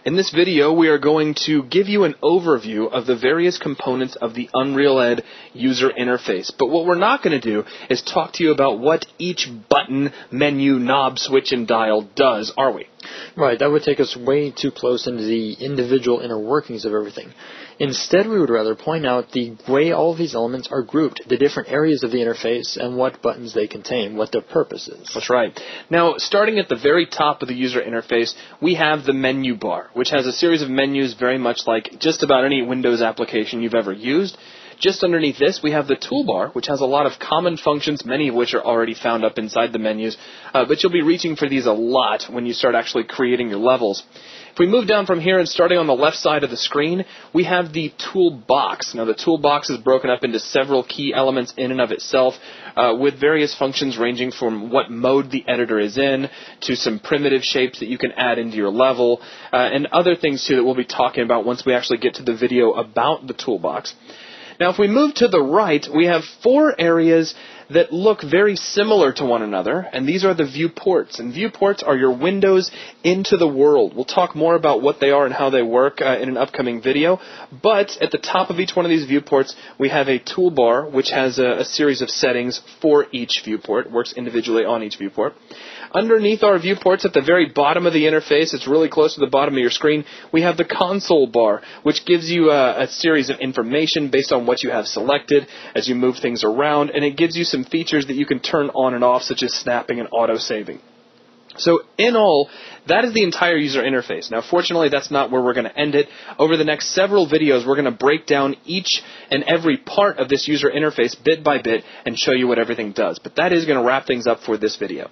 In this video, we are going to give you an overview of the various components of the Unreal Ed user interface. But what we're not going to do is talk to you about what each button, menu, knob, switch, and dial does, are we? Right, that would take us way too close into the individual inner workings of everything. Instead, we would rather point out the way all of these elements are grouped, the different areas of the interface, and what buttons they contain, what their purpose is. That's right. Now, starting at the very top of the user interface, we have the menu bar, which has a series of menus very much like just about any Windows application you've ever used. Just underneath this, we have the toolbar, which has a lot of common functions, many of which are already found up inside the menus, but you'll be reaching for these a lot when you start actually creating your levels. If we move down from here and starting on the left side of the screen, we have the toolbox. Now, the toolbox is broken up into several key elements in and of itself, with various functions ranging from what mode the editor is in to some primitive shapes that you can add into your level, and other things, too, that we'll be talking about once we actually get to the video about the toolbox. Now, if we move to the right, we have four areas that look very similar to one another, and these are the viewports. And viewports are your windows into the world. We'll talk more about what they are and how they work in an upcoming video, but at the top of each one of these viewports, we have a toolbar, which has a series of settings for each viewport. It works individually on each viewport. Underneath our viewports, at the very bottom of the interface, it's really close to the bottom of your screen, we have the console bar, which gives you a series of information based on what you have selected as you move things around, and it gives you some features that you can turn on and off, such as snapping and auto-saving. So in all, that is the entire user interface. Now, fortunately, that's not where we're going to end it. Over the next several videos, we're going to break down each and every part of this user interface bit by bit and show you what everything does. But that is going to wrap things up for this video.